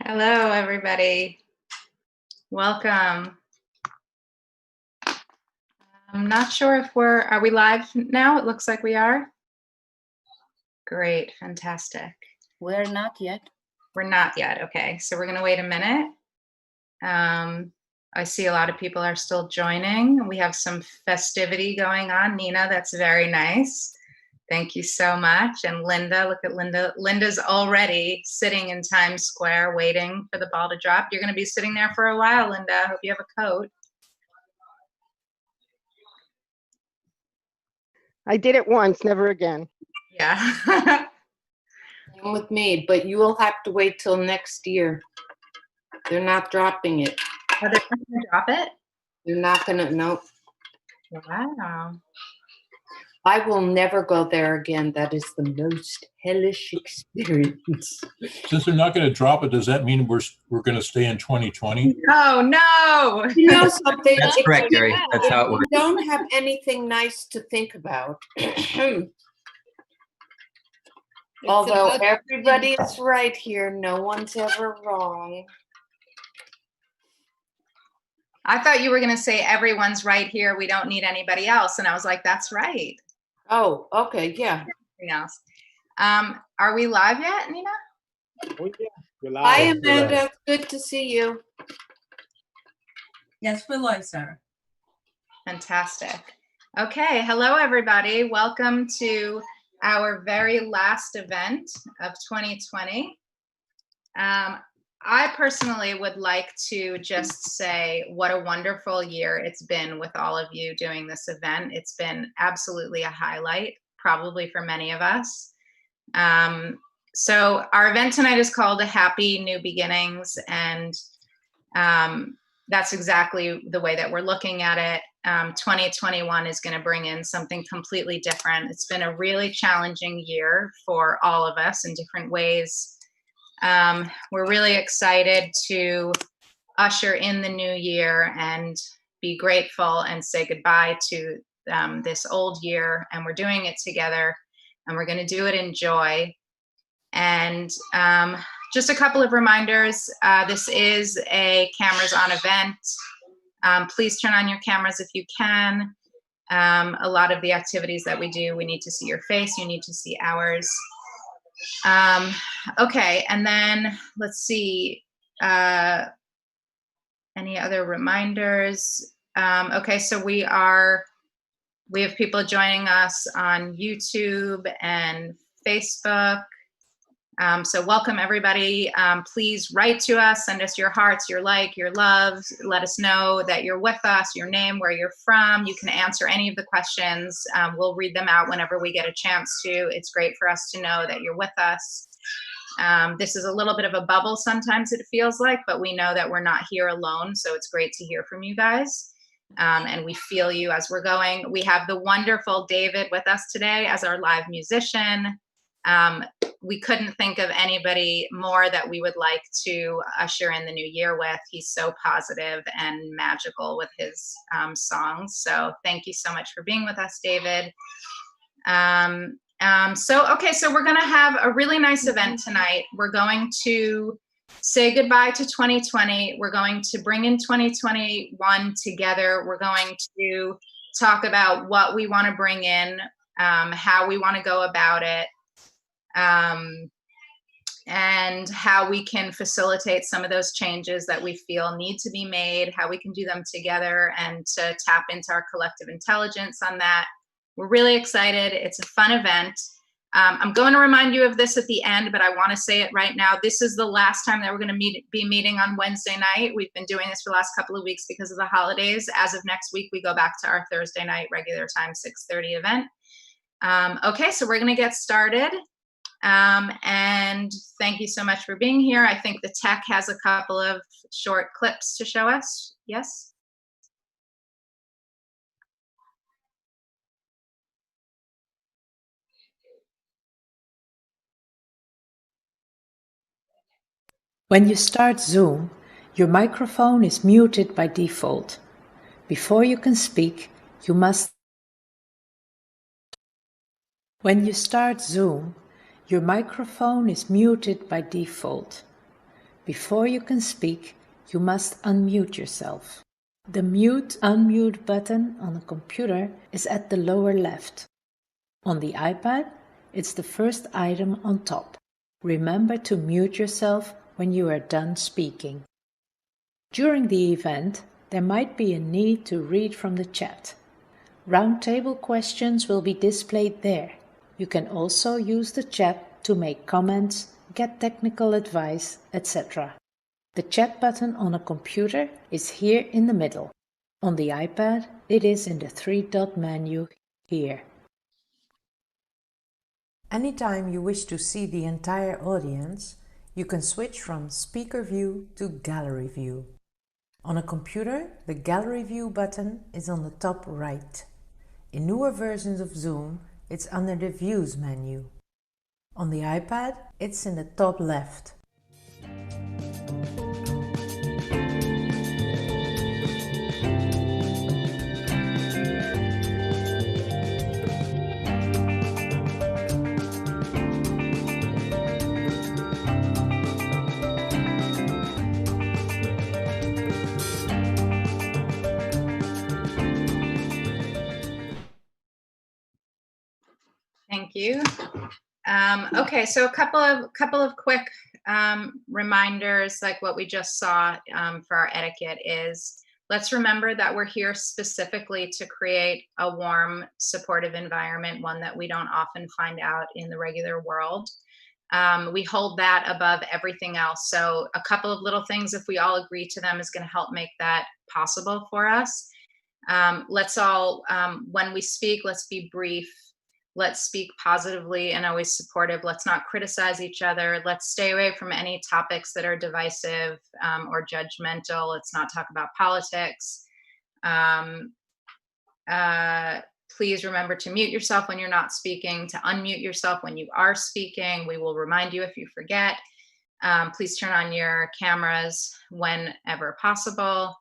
Hello, everybody. Welcome. I'm not sure if are we live now? It looks like we are. Great, fantastic. We're not yet. We're not yet. Okay, so we're going to wait a minute. I see a lot of people are still joining. We have some festivity going on. Nina, that's very nice. Thank you so much. And Linda, look at Linda. Linda's already sitting in Times Square waiting for the ball to drop. You're going to be sitting there for a while, Linda. I hope you have a coat. I did it once, never again. Yeah. Same with me, but you will have to wait till next year. They're not dropping it. Are they going to drop it? They're not gonna, no. Wow. I will never go there again. That is the most hellish experience. Since they're not going to drop it, does that mean we're going to stay in 2020? Oh, no. You know something? That's correct, Gary. That's how it works. You don't have anything nice to think about. Although everybody is right here, no one's ever wrong. I thought you were going to say everyone's right here. We don't need anybody else. And I was like, that's right. Oh, okay, yeah. Anything else? Are we live yet, Nina? Oh, yeah. You're live. Hi, Amanda. Good to see you. Yes, we're live, Sarah. Fantastic. Okay. Hello, everybody. Welcome to our very last event of 2020. I personally would like to just say what a wonderful year it's been with all of you doing this event. It's been absolutely a highlight, probably for many of us. So our event tonight is called A Happy New Beginnings, and that's exactly the way that we're looking at it. 2021 is going to bring in something completely different. It's been a really challenging year for all of us in different ways. We're really excited to usher in the new year and be grateful and say goodbye to this old year. And we're doing it together, and we're going to do it in joy. And just a couple of reminders. This is a cameras on event. Please turn on your cameras if you can. A lot of the activities that we do, we need to see your face. You need to see ours. Okay, and then let's see, any other reminders? Okay, so we have people joining us on YouTube and Facebook. So welcome everybody. Please write to us, send us your hearts, your like, your loves. Let us know that you're with us, your name, where you're from. You can answer any of the questions. We'll read them out whenever we get a chance to. It's great for us to know that you're with us. This is a little bit of a bubble sometimes, it feels like, but we know that we're not here alone. So it's great to hear from you guys. And we feel you as we're going. We have the wonderful David with us today as our live musician. We couldn't think of anybody more that we would like to usher in the new year with. He's so positive and magical with his songs. So thank you so much for being with us, David. So we're going to have a really nice event tonight. We're going to say goodbye to 2020. We're going to bring in 2021 together. We're going to talk about what we want to bring in, how we want to go about it. And how we can facilitate some of those changes that we feel need to be made, how we can do them together, and to tap into our collective intelligence on that. We're really excited. It's a fun event. I'm going to remind you of this at the end, but I want to say it right now. This is the last time that we're going to be meeting on Wednesday night. We've been doing this for the last couple of weeks because of the holidays. As of next week, we go back to our Thursday night regular time, 6:30 event. Okay, so we're going to get started. And thank you so much for being here. I think the tech has a couple of short clips to show us. Yes? When you start Zoom, your microphone is muted by default. Before you can speak, you must. When you start Zoom, your microphone is muted by default. Before you can speak, you must unmute yourself. The mute/unmute button on a computer is at the lower left. On the iPad, it's the first item on top. Remember to mute yourself when you are done speaking. During the event, there might be a need to read from the chat. Roundtable questions will be displayed there. You can also use the chat to make comments, get technical advice, etc. The chat button on a computer is here in the middle. On the iPad, it is in the three-dot menu here. Anytime you wish to see the entire audience, you can switch from Speaker View to Gallery View. On a computer, the Gallery View button is on the top right. In newer versions of Zoom, it's under the Views menu. On the iPad, it's in the top left. Thank you. Okay, so a couple of quick reminders, like what we just saw for our etiquette is, let's remember that we're here specifically to create a warm, supportive environment, one that we don't often find out in the regular world. We hold that above everything else. So a couple of little things, if we all agree to them, is going to help make that possible for us. Let's all, when we speak, let's be brief. Let's speak positively and always supportive. Let's not criticize each other. Let's stay away from any topics that are divisive or judgmental. Let's not talk about politics. Please remember to mute yourself when you're not speaking, to unmute yourself when you are speaking. We will remind you if you forget. Please turn on your cameras whenever possible.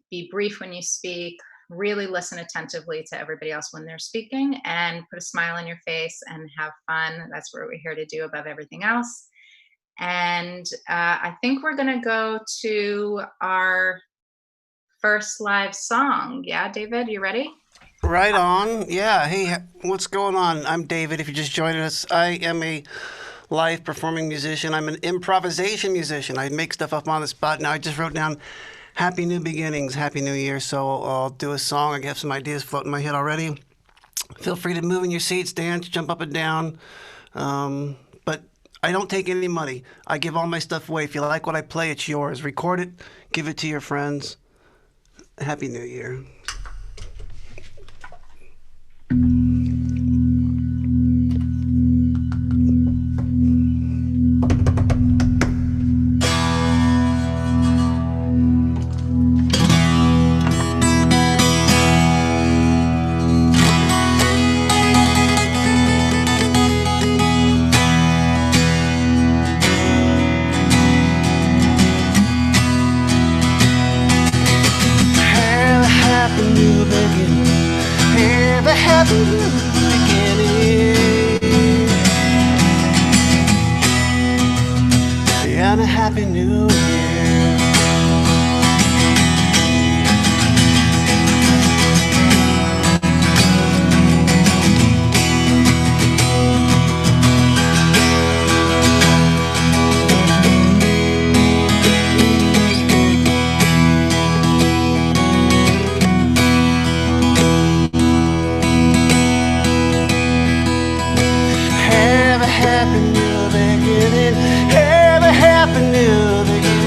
Be brief when you speak. Really listen attentively to everybody else when they're speaking, and put a smile on your face and have fun. That's what we're here to do above everything else. And I think we're going to go to our first live song. Yeah, David, you ready? Right on. Yeah. Hey, what's going on? I'm David. If you're just joining us, I am a live performing musician. I'm an improvisation musician. I make stuff up on the spot. Now I just wrote down Happy New Beginnings, Happy New Year. So I'll do a song. I have some ideas floating in my head already. Feel free to move in your seats, dance, jump up and down. But I don't take any money. I give all my stuff away. If you like what I play, it's yours. Record it, give it to your friends. Happy New Year. And a happy new year. Have a happy new beginning. Have a happy new beginning.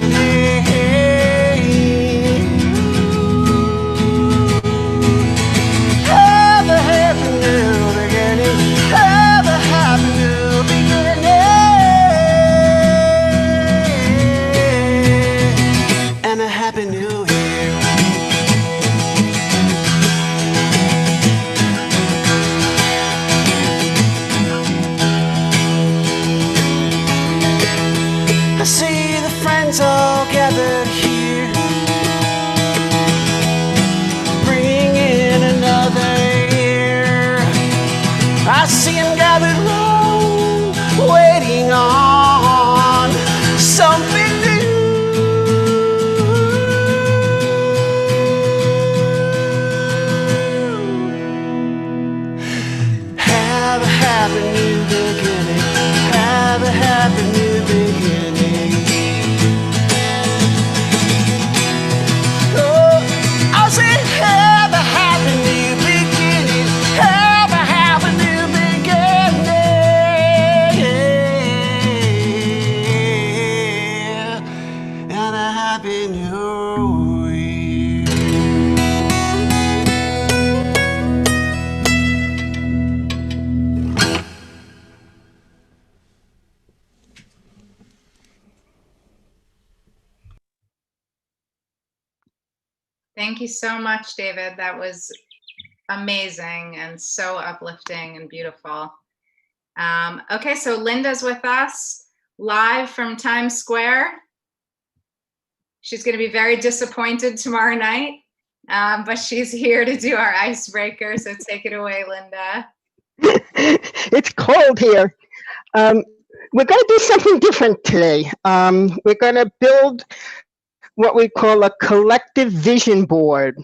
Have a happy new beginning. Have a happy new beginning. Oh, I said have a happy new beginning. Have a happy new beginning. And a happy new year. Thank you so much, David. That was amazing and so uplifting and beautiful. Okay, so Linda's with us live from Times Square. She's going to be very disappointed tomorrow night, but she's here to do our icebreaker. So take it away, Linda. It's cold here. We're going to do something different today. We're going to build what we call a collective vision board.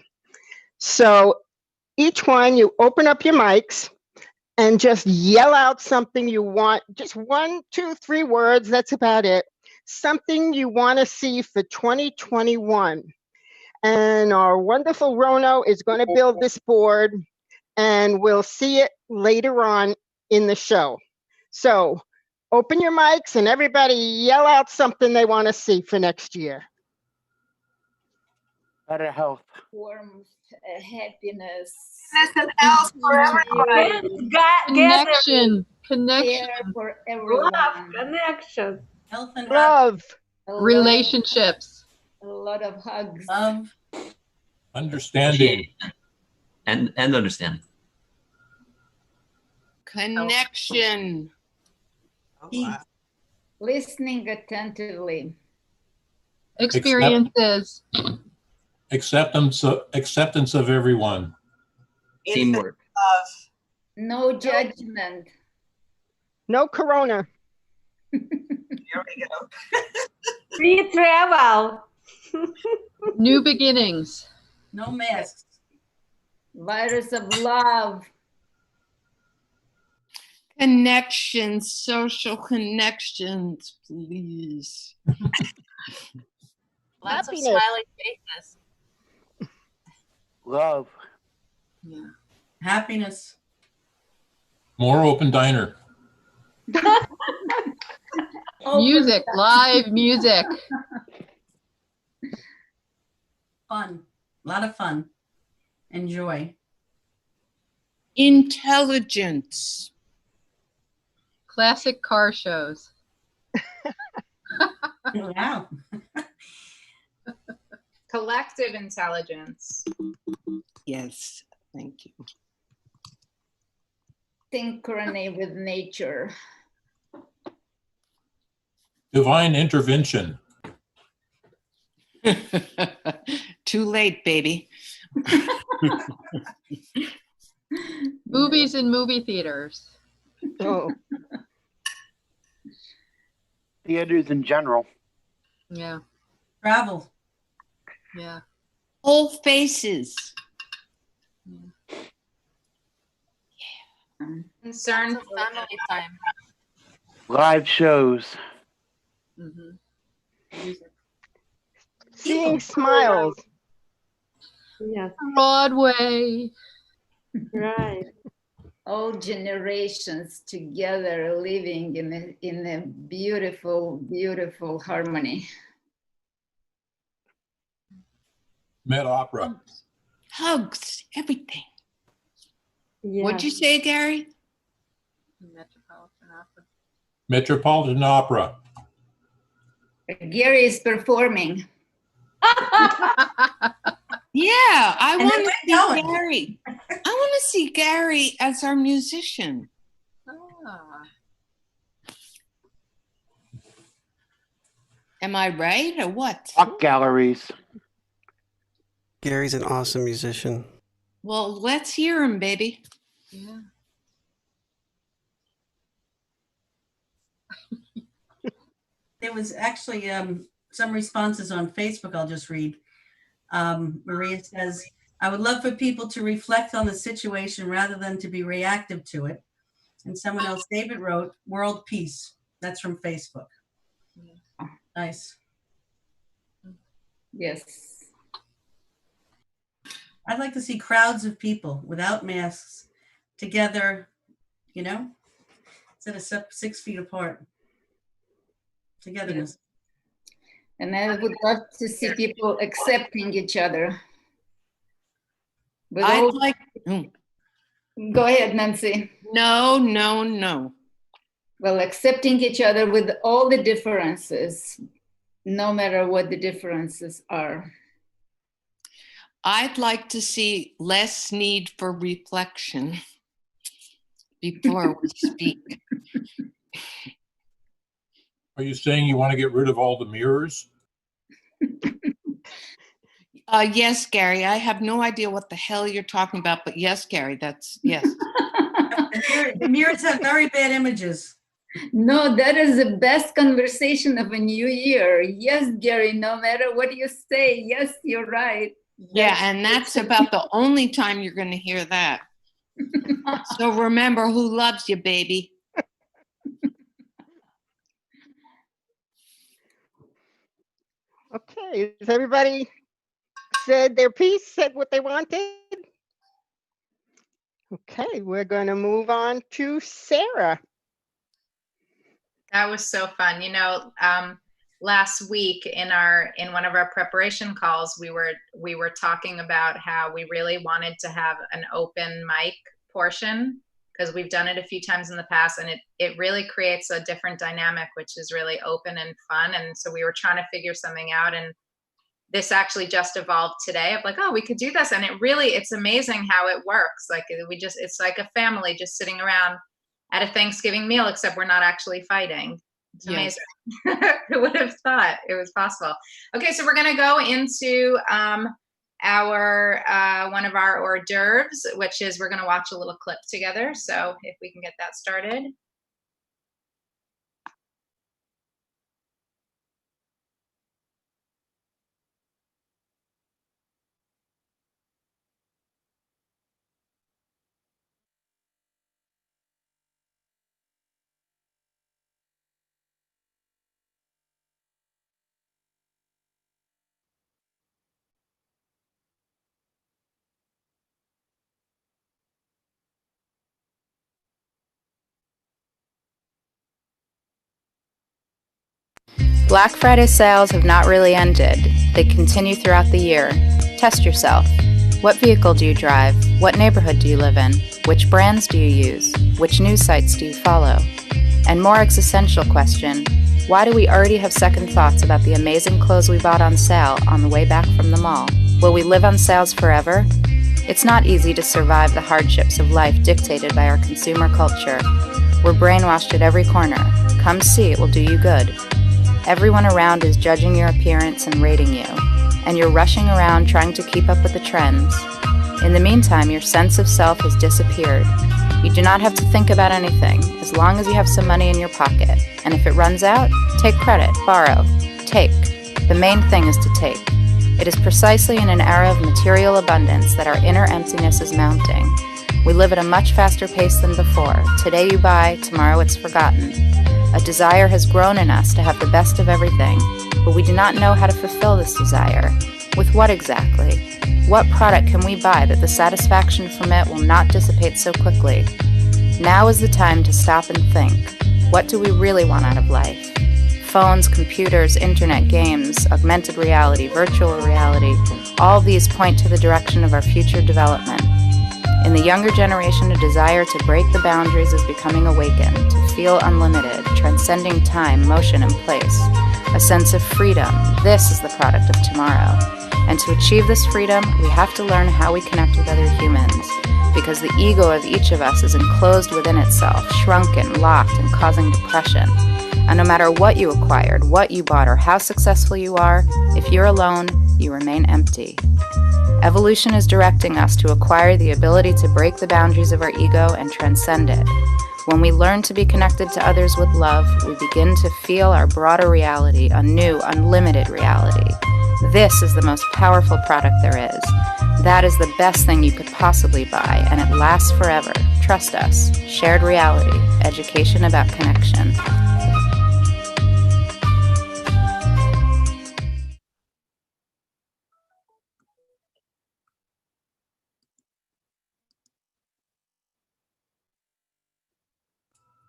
So each one, you open up your mics and just yell out something you want, just 1, 2, 3 words, that's about it. Something you want to see for 2021. And our wonderful Rono is going to build this board, and we'll see it later on in the show. So open your mics and everybody yell out something they want to see for next year. Better health. Warmth, happiness, and health for everybody. Connection. care for everyone, Love, connection. Health and Love. relationships. a lot of hugs. Love. Understanding. And understanding. Connection. Oh, wow. Listening attentively. Experiences. Acceptance of everyone. Teamwork. No judgment. No corona. There we go. Free travel. New beginnings. No masks. Virus of love. Connections, social connections, please. Lots Happiness. of smiley faces. Love. Yeah. Happiness. More open diner. Music. Live music. Fun. A lot of fun. Enjoy. Intelligence. Classic car shows. Wow. Collective intelligence. Yes, thank you. Synchrony with nature. Divine intervention. Too late, baby. Movies in movie theaters. Oh, Theaters in general. Yeah. Travel. Yeah. Whole faces. Concern for Family time. Live shows. Music. seeing smiles. Yes. Broadway. Right. All generations together living in a beautiful, beautiful harmony. Met Opera. Hugs, everything. Yes. What'd you say, Gary? Metropolitan Opera. Metropolitan Opera. Gary is performing. Yeah, I And want then to we're see going. Gary. I want to see Gary as our musician. Ah. Am I right or what? Art galleries. Gary's an awesome musician. Well, let's hear him, baby. Yeah. There was actually some responses on Facebook I'll just read. Maria says, I would love for people to reflect on the situation rather than to be reactive to it. And someone else, David wrote, world peace. That's from Facebook. Nice. Yes. I'd like to see crowds of people without masks together, you know, instead of 6 feet apart. Togetherness. And I would love to see people accepting each other. With I'd all- like, Go ahead, Nancy. no. Well, accepting each other with all the differences, no matter what the differences are. I'd like to see less need for reflection before we speak. Are you saying you want to get rid of all the mirrors? Yes, Gary, I have no idea what the hell you're talking about, but yes, Gary, yes. The mirrors have very bad images. No, that is the best conversation of a new year. Yes, Gary, no matter what you say, yes, you're right. Yeah, and that's about the only time you're going to hear that. So remember who loves you, baby. Okay, has everybody said their piece, said what they wanted? Okay, we're going to move on to Sarah. That was so fun. You know, last week in one of our preparation calls, we were talking about how we really wanted to have an open mic portion, because we've done it a few times in the past, and it really creates a different dynamic, which is really open and fun. And so we were trying to figure something out, and this actually just evolved today of like, oh, we could do this. And it's amazing how it works. Like it's like a family just sitting around at a Thanksgiving meal, except we're not actually fighting. It's amazing. Yes. Who would have thought it was possible? Okay, so we're gonna go into our one of our hors d'oeuvres, which is we're gonna watch a little clip together. So if we can get that started. Black Friday sales have not really ended. They continue throughout the year. Test yourself. What vehicle do you drive? What neighborhood do you live in? Which brands do you use? Which news sites do you follow? And more existential question, why do we already have second thoughts about the amazing clothes we bought on sale on the way back from the mall? Will we live on sales forever? It's not easy to survive the hardships of life dictated by our consumer culture. We're brainwashed at every corner. Come see, it will do you good. Everyone around is judging your appearance and rating you, and you're rushing around trying to keep up with the trends. In the meantime, your sense of self has disappeared. You do not have to think about anything, as long as you have some money in your pocket. And if it runs out, take credit, borrow, take. The main thing is to take. It is precisely in an era of material abundance that our inner emptiness is mounting. We live at a much faster pace than before. Today you buy, tomorrow it's forgotten. A desire has grown in us to have the best of everything, but we do not know how to fulfill this desire. With what exactly? What product can we buy that the satisfaction from it will not dissipate so quickly? Now is the time to stop and think. What do we really want out of life? Phones, computers, internet, games, augmented reality, virtual reality, all these point to the direction of our future development. In the younger generation, a desire to break the boundaries is becoming awakened, to feel unlimited, transcending time, motion, and place. A sense of freedom, this is the product of tomorrow. And to achieve this freedom, we have to learn how we connect with other humans, because the ego of each of us is enclosed within itself, shrunken, locked, and causing depression. And no matter what you acquired, what you bought, or how successful you are, if you're alone, you remain empty. Evolution is directing us to acquire the ability to break the boundaries of our ego and transcend it. When we learn to be connected to others with love, we begin to feel our broader reality, a new, unlimited reality. This is the most powerful product there is. That is the best thing you could possibly buy, and it lasts forever. Trust us. Shared reality. Education about connection.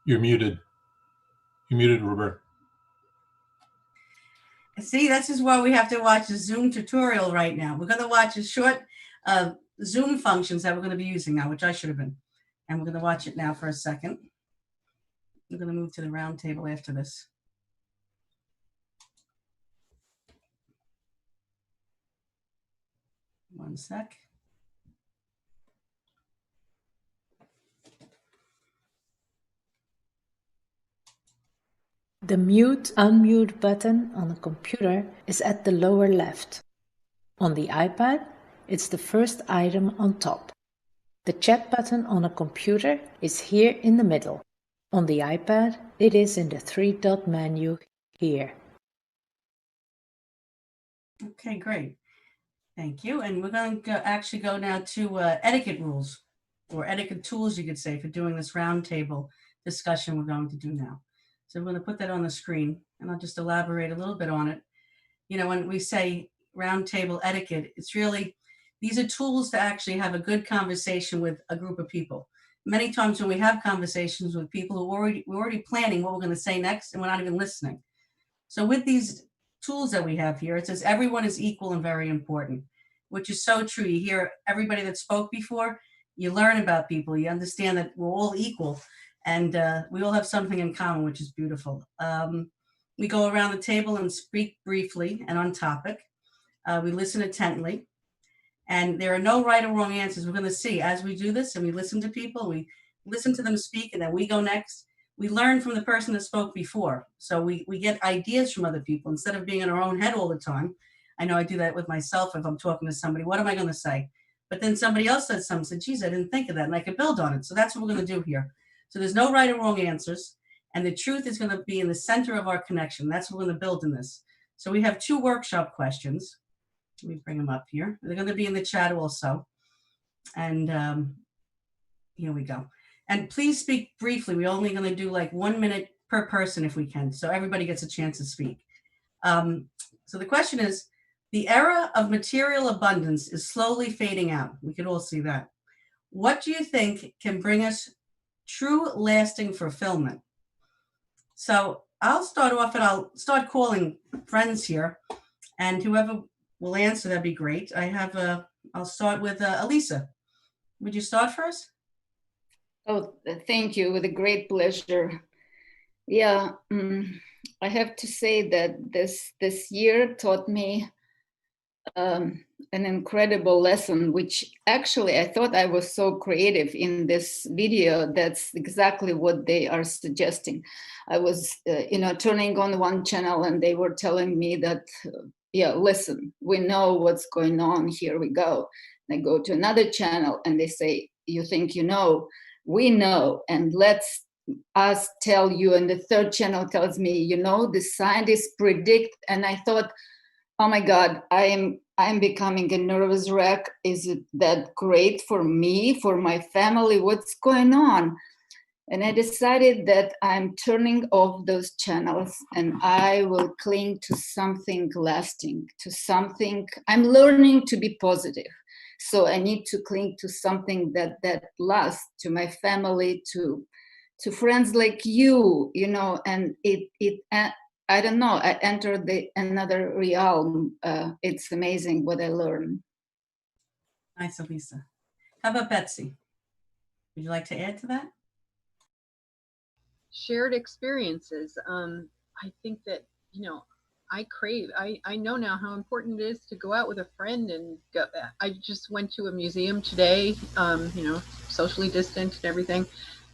You're muted. You're muted, Robert. See, this is why we have to watch a Zoom tutorial right now. We're going to watch a short Zoom functions that we're going to be using now, which I should have been. And we're going to watch it now for a second. We're going to move to the round table after this. One sec. The mute/unmute button on a computer is at the lower left. On the iPad, it's the first item on top. The chat button on a computer is here in the middle. On the iPad, it is in the three-dot menu here. Okay, great. Thank you. And we're going to actually go now to etiquette rules, or etiquette tools, you could say, for doing this roundtable discussion we're going to do now. So I'm going to put that on the screen, and I'll just elaborate a little bit on it. You know, when we say roundtable etiquette, it's really, these are tools to actually have a good conversation with a group of people. Many times when we have conversations with people who we're already planning what we're going to say next, and we're not even listening. So with these tools that we have here, it says everyone is equal and very important, which is so true. You hear everybody that spoke before, you learn about people, you understand that we're all equal. And we all have something in common, which is beautiful. We go around the table and speak briefly and on topic. We listen attentively. And there are no right or wrong answers. We're going to see as we do this and we listen to people, we listen to them speak, and then we go next. We learn from the person that spoke before. So we get ideas from other people instead of being in our own head all the time. I know I do that with myself if I'm talking to somebody. What am I going to say? But then somebody else says something, said, geez, I didn't think of that. And I could build on it. So that's what we're going to do here. So there's no right or wrong answers, and the truth is going to be in the center of our connection. That's what we're going to build in this. So we have 2 workshop questions. Let me bring them up here. They're going to be in the chat also. And here we go. And please speak briefly. We're only going to do like 1 minute per person if we can, so everybody gets a chance to speak. So the question is, the era of material abundance is slowly fading out. We could all see that. What do you think can bring us true lasting fulfillment? So I'll start off and I'll start calling friends here, and whoever will answer, that'd be great. I'll start with Elisa. Would you start first? Oh, thank you, with a great pleasure. Yeah, I have to say that this year taught me an incredible lesson, which actually I thought I was so creative in this video. That's exactly what they are suggesting. I was, turning on one channel and they were telling me that, yeah, listen, we know what's going on, here we go. And I go to another channel and they say, you think you know? We know, and let's us tell you. And the third channel tells me, the scientists predict. And I thought, oh my God, I am becoming a nervous wreck. Is it that great for me, for my family? What's going on? And I decided that I'm turning off those channels and I will cling to something lasting, to something. I'm learning to be positive. So I need to cling to something that lasts, to my family, to friends like you, and it I don't know, I entered another realm. It's amazing what I learned. Nice, Elisa. How about Betsy? Would you like to add to that? Shared experiences. I think that, I know now how important it is to go out with a friend and go. I just went to a museum today, socially distant and everything.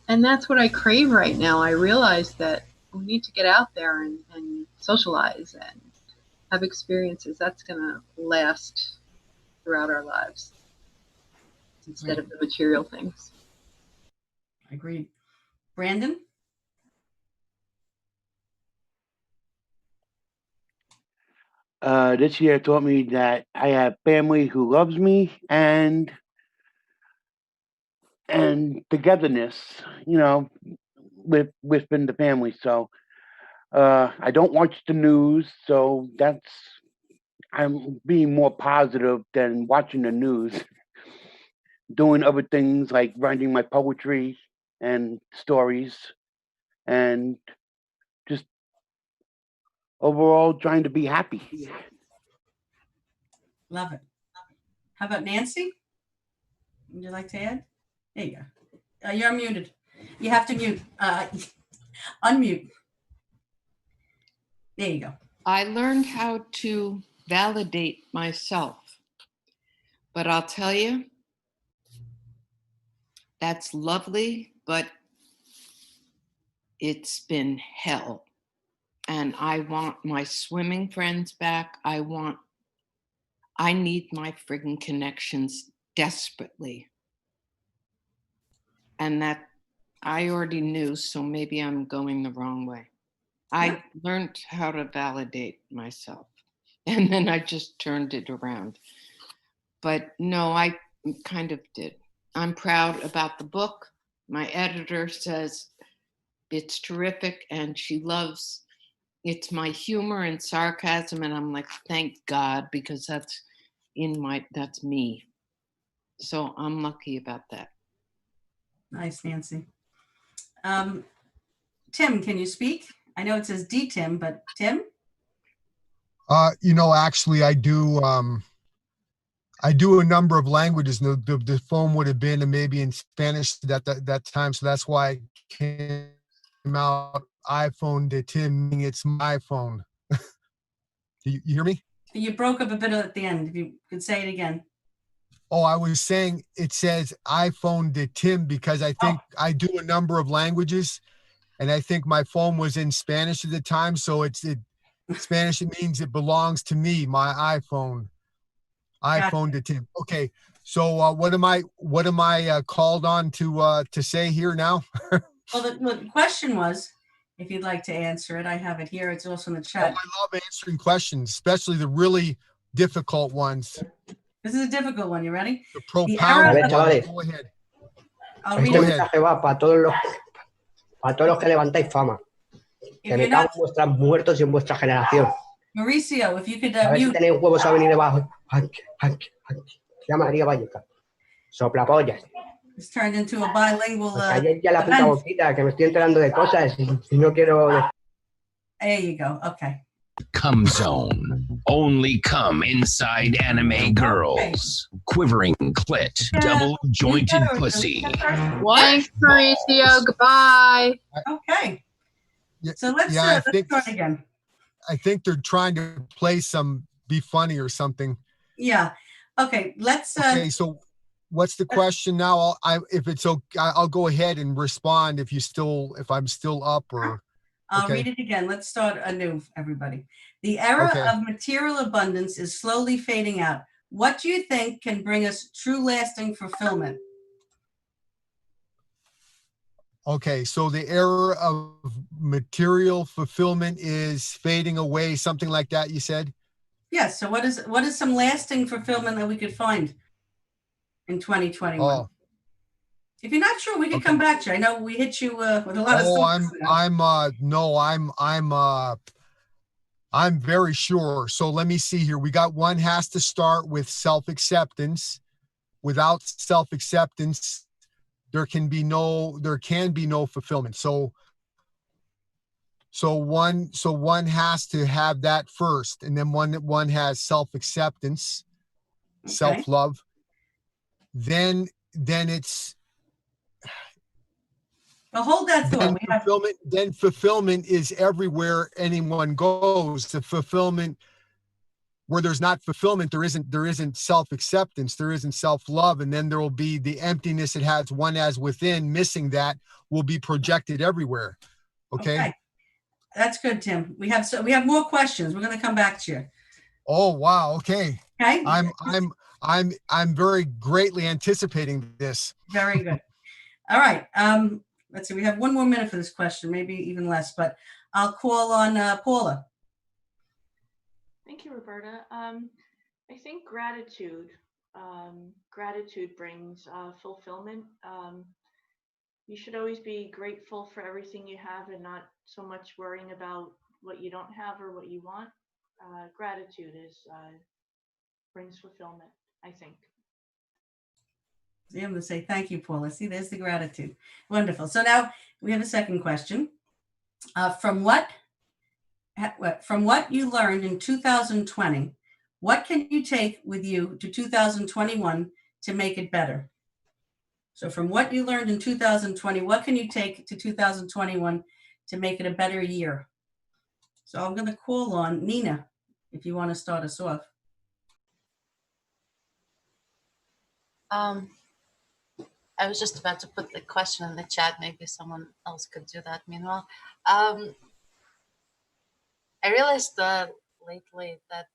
And that's what I crave right now. I realize that we need to get out there and socialize and have experiences. That's going to last throughout our lives instead of the material things. Agreed. Brandon? This year taught me that I have family who loves me and togetherness, within the family. So I don't watch the news, so I'm being more positive than watching the news. Doing other things like writing my poetry and stories, and just overall trying to be happy. Love it. How about Nancy? Would you like to add? There you go. You're muted. You have to mute. Unmute. There you go. I learned how to validate myself, but I'll tell you, that's lovely, but it's been hell. And I want my swimming friends back. I need my friggin' connections desperately. And that I already knew, so maybe I'm going the wrong way. I learned how to validate myself, and then I just turned it around. But no, I kind of did. I'm proud about the book. My editor says it's terrific, and she loves it's my humor and sarcasm, and I'm like, thank God, because that's me. So I'm lucky about that. Nice, Nancy. Tim, can you speak? I know it says D Tim, but Tim? Actually I do a number of languages. The phone would have been maybe in Spanish at that time. So that's why I came out iPhone to Tim, meaning it's my phone. You hear me? You broke up a bit at the end. If you could say it again. Oh, I was saying it says iPhone to Tim because I think I do a number of languages, and I think my phone was in Spanish at the time. So Spanish, it means it belongs to me, my iPhone. iPhone to Tim. Okay. So what am I called on to say here now? Well, the question was, if you'd like to answer it, I have it here. It's also in the chat. I love answering questions, especially the really difficult ones. This is a difficult one. You ready? The propound ones. Go ahead. Este mensaje va para todos los que levantáis fama. Que me cago en vuestras muertos y en vuestra generación. Mauricio, if you could a ver mute. Si tenéis huevos a venir debajo. Se llama María Valleca. Soplapollas. It's turned into a bilingual. Ayer ya la puta boquita, que me estoy enterando de cosas y no quiero. There you go. Okay. Cum zone. Only cum inside anime girls. Quivering clit. Double jointed pussy. Thanks, Mauricio. Goodbye. Okay. So let's start again. I think they're trying to play be funny or something. Yeah. Okay. Let's. Okay. So, what's the question now? If it's okay, I'll go ahead and respond if I'm still up or. I'll read it again. Let's start anew, everybody. The era of material abundance is slowly fading out. What do you think can bring us true lasting fulfillment? Okay, so the era of material fulfillment is fading away, something like that, you said? Yes. So what is some lasting fulfillment that we could find in 2021? Oh. If you're not sure, we can come back to you. I know we hit you with a lot of stuff. I'm very sure. So let me see here. We got one has to start with self-acceptance. Without self-acceptance, there can be no fulfillment. So one has to have that first, and then one has self-acceptance, self-love. Then it's. Well, hold that thought. Then fulfillment is everywhere anyone goes. The fulfillment, where there's not fulfillment, there isn't self-acceptance, there isn't self-love, and then there will be the emptiness it has one as within. Missing that will be projected everywhere. Okay. That's good, Tim. We have more questions. We're going to come back to you. Oh wow. Okay. Okay. I'm very greatly anticipating this. Very good. All right. Let's see. We have 1 more minute for this question, maybe even less, but I'll call on Paula. Thank you, Roberta. I think gratitude brings fulfillment. You should always be grateful for everything you have and not so much worrying about what you don't have or what you want. Gratitude brings fulfillment, I think. See, I'm going to say thank you, Paula. See, there's the gratitude. Wonderful. So now we have a second question. From what you learned in 2020, what can you take with you to 2021 to make it better? So from what you learned in 2020, what can you take to 2021 to make it a better year? So I'm going to call on Nina, if you want to start us off. I was just about to put the question in the chat. Maybe someone else could do that meanwhile. I realized lately that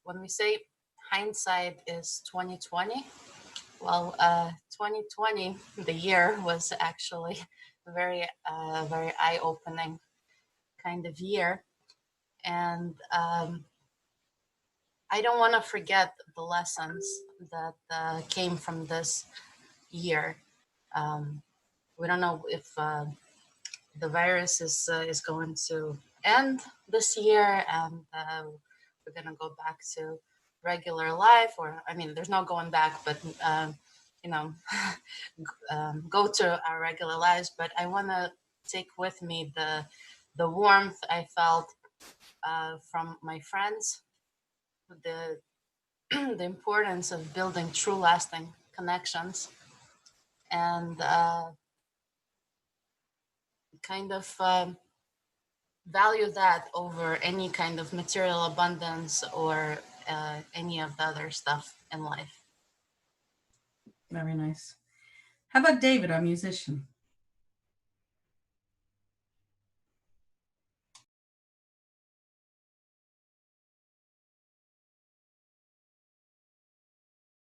when we say hindsight is 2020, well, 2020, the year, was actually a very eye-opening kind of year. And I don't want to forget the lessons that came from this year. We don't know if the virus is going to end this year and we're going to go back to regular life, or I mean, there's no going back, but go to our regular lives. But I want to take with me the warmth I felt from my friends, the the importance of building true lasting connections, and kind of value that over any kind of material abundance or any of the other stuff in life. Very nice. How about David, our musician?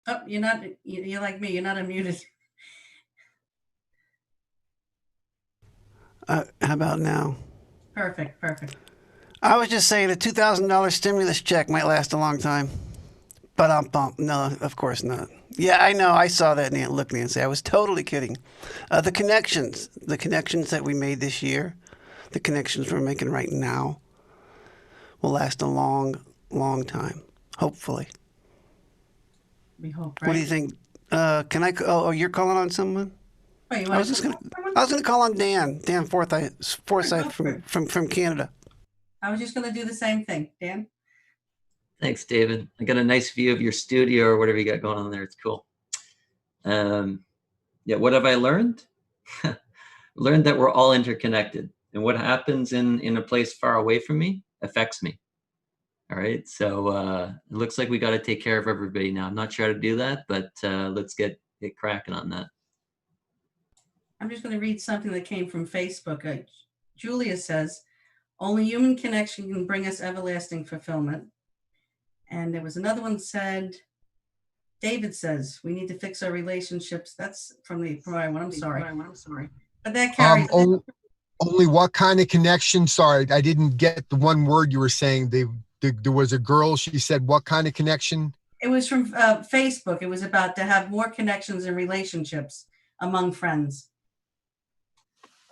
Oh, you're not, you're like me, you're not unmuted. How about now? Perfect, perfect. I was just saying a $2,000 stimulus check might last a long time. But no, of course not. Yeah, I know. I saw that, look, Nancy. I was totally kidding. The connections that we made this year, the connections we're making right now, will last a long, long time. Hopefully. We hope. Right? What do you think? Can I? Oh, you're calling on someone? Wait, I was gonna call on Dan Forsyth from Canada. I was just gonna do the same thing, Dan. Thanks, David. I got a nice view of your studio or whatever you got going on there. It's cool. Yeah, what have I learned? Learned that we're all interconnected, and what happens in a place far away from me affects me. All right, so it looks like we got to take care of everybody now. I'm not sure how to do that, but let's get cracking on that. I'm just going to read something that came from Facebook. Julia says, only human connection can bring us everlasting fulfillment. And there was another one said, David says, we need to fix our relationships. That's from the prior one. I'm sorry. But that carries. Only what kind of connection? Sorry, I didn't get the one word you were saying. There was a girl, she said, what kind of connection? It was from Facebook. It was about to have more connections and relationships among friends.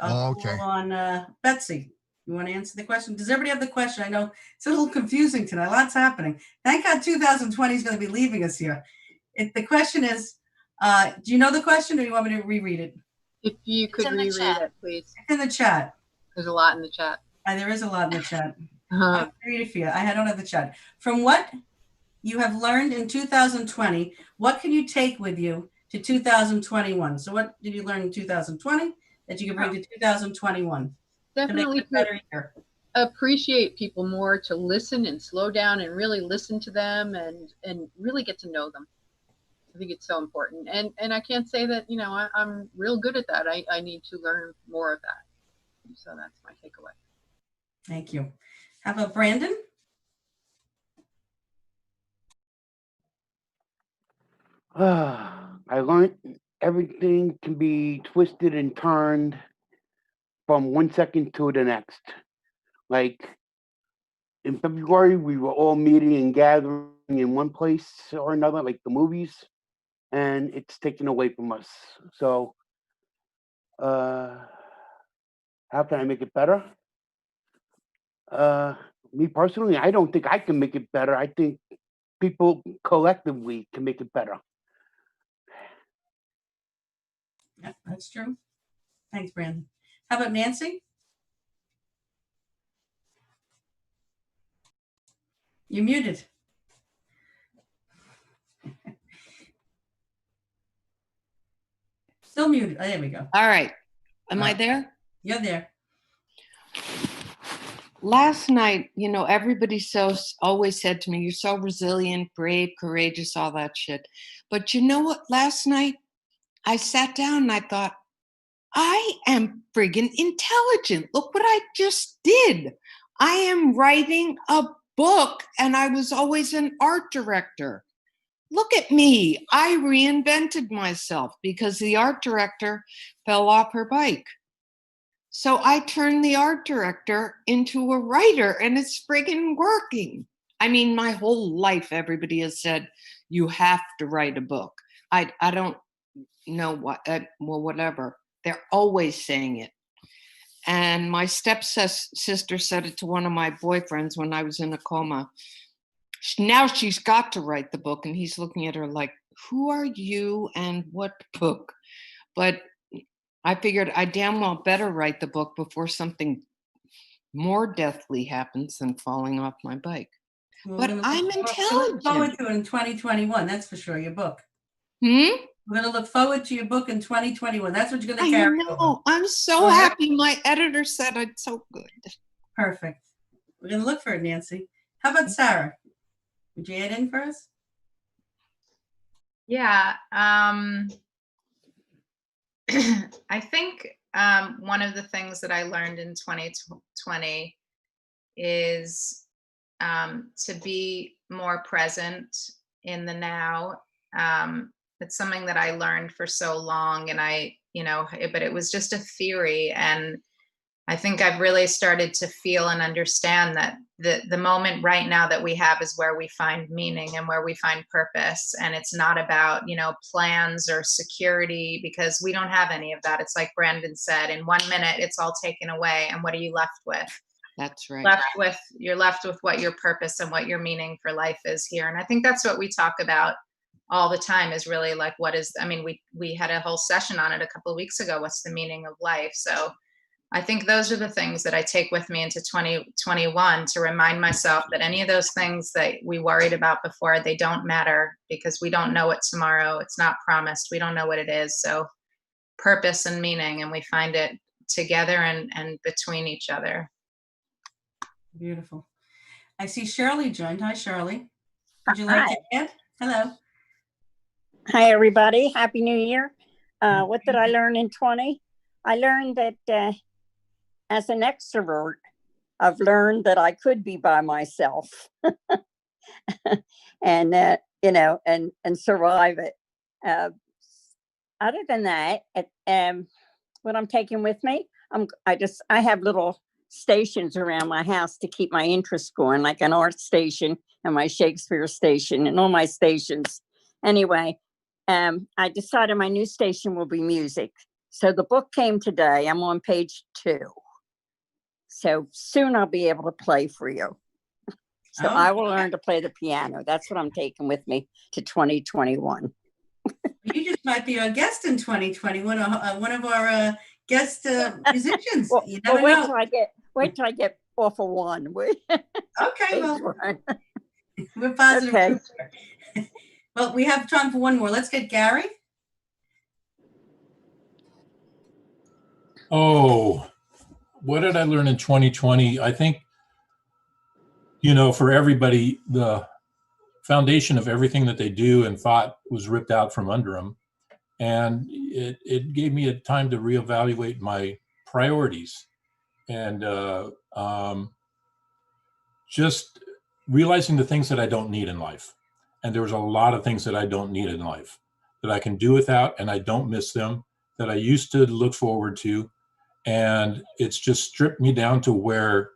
Okay. On Betsy. You want to answer the question? Does everybody have the question? I know it's a little confusing tonight. Lots happening. Thank God 2020 is going to be leaving us here. The question is, do you know the question or you want me to reread it? If you could reread it, please. It's in the chat. There's a lot in the chat. There is a lot in the chat. I'll read it for you. I don't have the chat. From what you have learned in 2020, what can you take with you to 2021? So what did you learn in 2020 that you can bring to 2021? Definitely to make it a better year? Appreciate people more, to listen and slow down and really listen to them and really get to know them. I think it's so important. And I can't say that, I'm real good at that. I need to learn more of that. So that's my takeaway. Thank you. How about Brandon? I learned everything can be twisted and turned from 1 second to the next. Like, in February, we were all meeting and gathering in one place or another, like the movies, and it's taken away from us. So, how can I make it better? Me personally, I don't think I can make it better. I think people collectively can make it better. Yeah, that's true. Thanks, Brandon. How about Nancy? You're muted. Still muted. Oh, there we go. All right. Am I there? You're there. Last night, you know, everybody always said to me, you're so resilient, brave, courageous, all that shit. But you know what? Last night, I sat down and I thought, I am friggin' intelligent. Look what I just did. I am writing a book and I was always an art director. Look at me. I reinvented myself because the art director fell off her bike. So I turned the art director into a writer and it's friggin' working. I mean, my whole life, everybody has said, you have to write a book. I don't know what, well, whatever. They're always saying it. And my stepsister said it to one of my boyfriends when I was in a coma. Now she's got to write the book. And he's looking at her like, who are you and what book? But I figured I damn well better write the book before something more deathly happens than falling off my bike. Well, but I'm intelligent. Look forward to it in 2021. That's for sure, your book. Hmm? We're going to look forward to your book in 2021. That's what you're going to carry over. I'm so happy. My editor said it's so good. Perfect. We're going to look for it, Nancy. How about Sarah? Would you add in for us? Yeah. I think one of the things that I learned in 2020 is to be more present in the now. It's something that I learned for so long, and but it was just a theory. And I think I've really started to feel and understand that the moment right now that we have is where we find meaning and where we find purpose. And it's not about, plans or security, because we don't have any of that. It's like Brandon said, in 1 minute, it's all taken away. And what are you left with? That's right. You're left with what your purpose and what your meaning for life is here. And I think that's what we talk about all the time, is really like, we had a whole session on it a couple of weeks ago. What's the meaning of life? So I think those are the things that I take with me into 2021 to remind myself that any of those things that we worried about before, they don't matter, because we don't know it tomorrow. It's not promised. We don't know what it is. So purpose and meaning, and we find it together and between each other. Beautiful. I see Shirley joined. Hi, Shirley. Would you like to add? Hello. Hi, everybody. Happy New Year. What did I learn in 20? I learned that as an extrovert, I've learned that I could be by myself and, and survive it. Other than that, what I'm taking with me, I have little stations around my house to keep my interest going, like an art station and my Shakespeare station and all my stations. Anyway, I decided my new station will be music. So the book came today. I'm on page 2. So soon I'll be able to play for you. So I will learn to play the piano. That's what I'm taking with me to 2021. You just might be our guest in 2021, one of our guest musicians. Well, You never wait know. till I get off of one. Okay, well, we're positive. Okay. Well, we have time for one more. Let's get Gary. Oh, what did I learn in 2020? I think, for everybody, the foundation of everything that they do and thought was ripped out from under them. And it gave me a time to reevaluate my priorities and just realizing the things that I don't need in life. And there was a lot of things that I don't need in life that I can do without, and I don't miss them, that I used to look forward to. And it's just stripped me down to where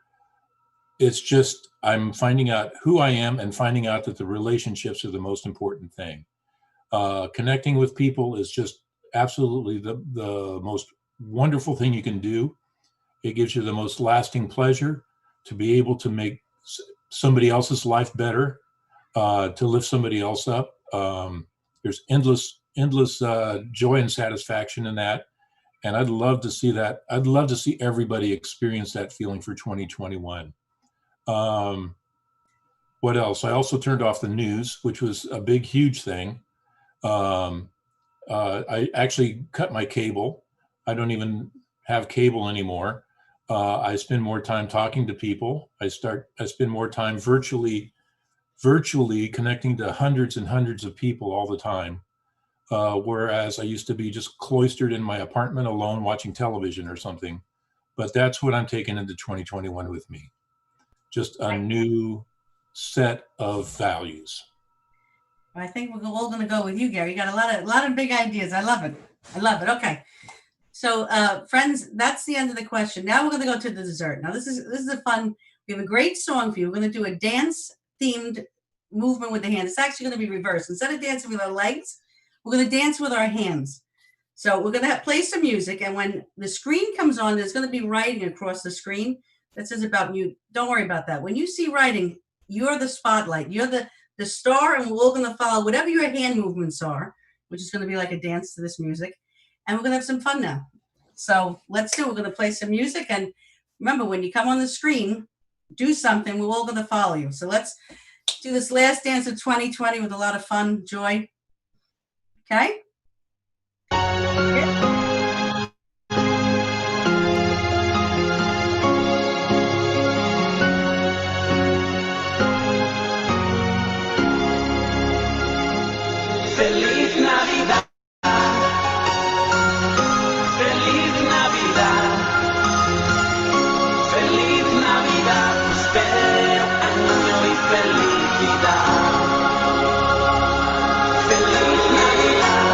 it's just, I'm finding out who I am and finding out that the relationships are the most important thing. Connecting with people is just absolutely the most wonderful thing you can do. It gives you the most lasting pleasure to be able to make somebody else's life better, to lift somebody else up. There's endless joy and satisfaction in that. And I'd love to see that. I'd love to see everybody experience that feeling for 2021. What else? I also turned off the news, which was a big, huge thing. I actually cut my cable. I don't even have cable anymore. I spend more time talking to people. I spend more time virtually connecting to hundreds and hundreds of people all the time. Whereas I used to be just cloistered in my apartment alone watching television or something. But that's what I'm taking into 2021 with me. Just a new set of values. I think we're all going to go with you, Gary. You got a lot of big ideas. I love it. I love it. Okay. So friends, that's the end of the question. Now we're going to go to the dessert. Now this is a fun, we have a great song for you. We're going to do a dance themed movement with the hands. It's actually going to be reversed. Instead of dancing with our legs, we're going to dance with our hands. So we're going to play some music, and when the screen comes on, there's going to be writing across the screen that says about mute. Don't worry about that. When you see writing, you're the spotlight. You're the star, and we're all going to follow whatever your hand movements are, which is going to be like a dance to this music. And we're going to have some fun now. So let's do it. We're going to play some music. And remember, when you come on the screen, do something. We're all going to follow you. So let's do this last dance of 2020 with a lot of fun, joy. Okay? Feliz Navidad. Feliz Navidad. Feliz Navidad. Prospero año y felicidad. Feliz Navidad.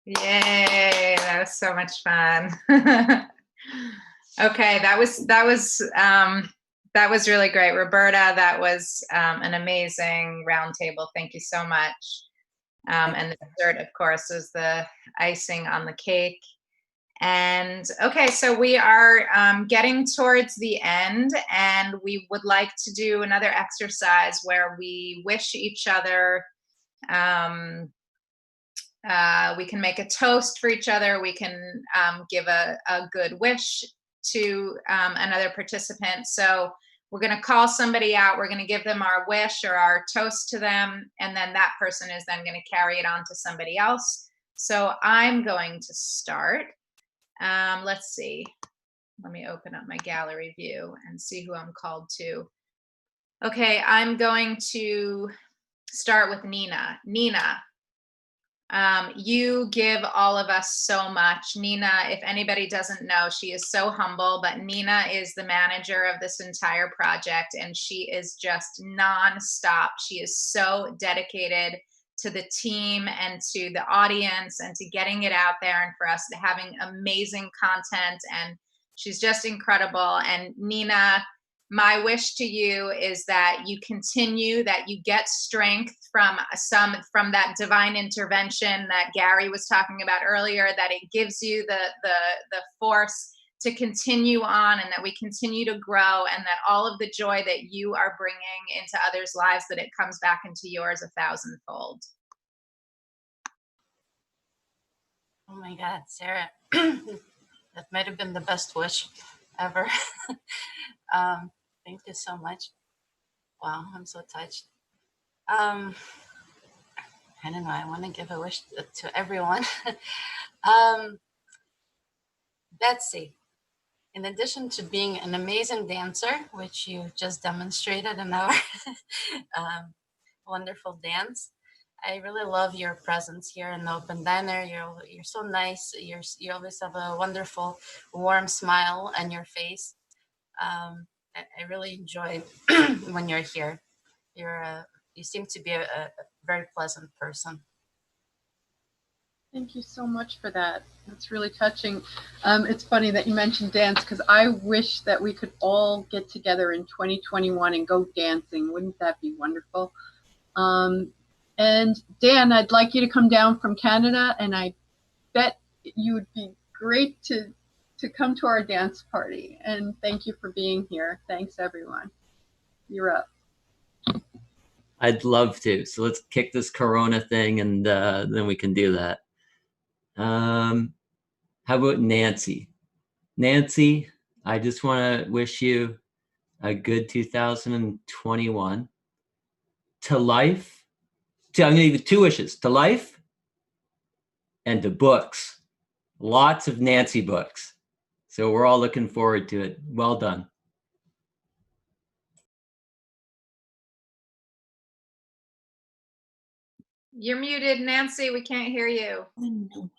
Yay, that was so much fun. Okay, that was really great. Roberta, that was an amazing roundtable. Thank you so much. And the dessert, of course, was the icing on the cake. And okay, so we are getting towards the end, and we would like to do another exercise where we wish each other. We can make a toast for each other. We can give a good wish to another participant. So we're going to call somebody out. We're going to give them our wish or our toast to them, and then that person is then going to carry it on to somebody else. So I'm going to start. Let's see. Let me open up my gallery view and see who I'm called to. Okay, I'm going to start with Nina. Nina, you give all of us so much. Nina, if anybody doesn't know, she is so humble, but Nina is the manager of this entire project, and she is just nonstop. She is so dedicated to the team and to the audience and to getting it out there and for us to having amazing content. And she's just incredible. And Nina, my wish to you is that you continue, that you get strength from that divine intervention that Gary was talking about earlier, that it gives you the force to continue on, and that we continue to grow, and that all of the joy that you are bringing into others' lives, that it comes back into yours 1,000-fold. Oh my God, Sarah, that might have been the best wish ever. Thank you so much. Wow, I'm so touched. I don't know, I want to give a wish to everyone. Betsy, in addition to being an amazing dancer, which you just demonstrated in our wonderful dance, I really love your presence here in the Open Diner. You're so nice. You always have a wonderful, warm smile on your face. I really enjoy when you're here. You seem to be a very pleasant person. Thank you so much for that. That's really touching. It's funny that you mentioned dance, because I wish that we could all get together in 2021 and go dancing. Wouldn't that be wonderful? And Dan, I'd like you to come down from Canada, and I bet you would be great to come to our dance party. And thank you for being here. Thanks, everyone. You're up. I'd love to. So let's kick this Corona thing, and then we can do that. How about Nancy? Nancy, I just want to wish you a good 2021. To life. I'm going to give you 2 wishes. To life and to books. Lots of Nancy books. So we're all looking forward to it. Well done. You're muted, Nancy. We can't hear you. No.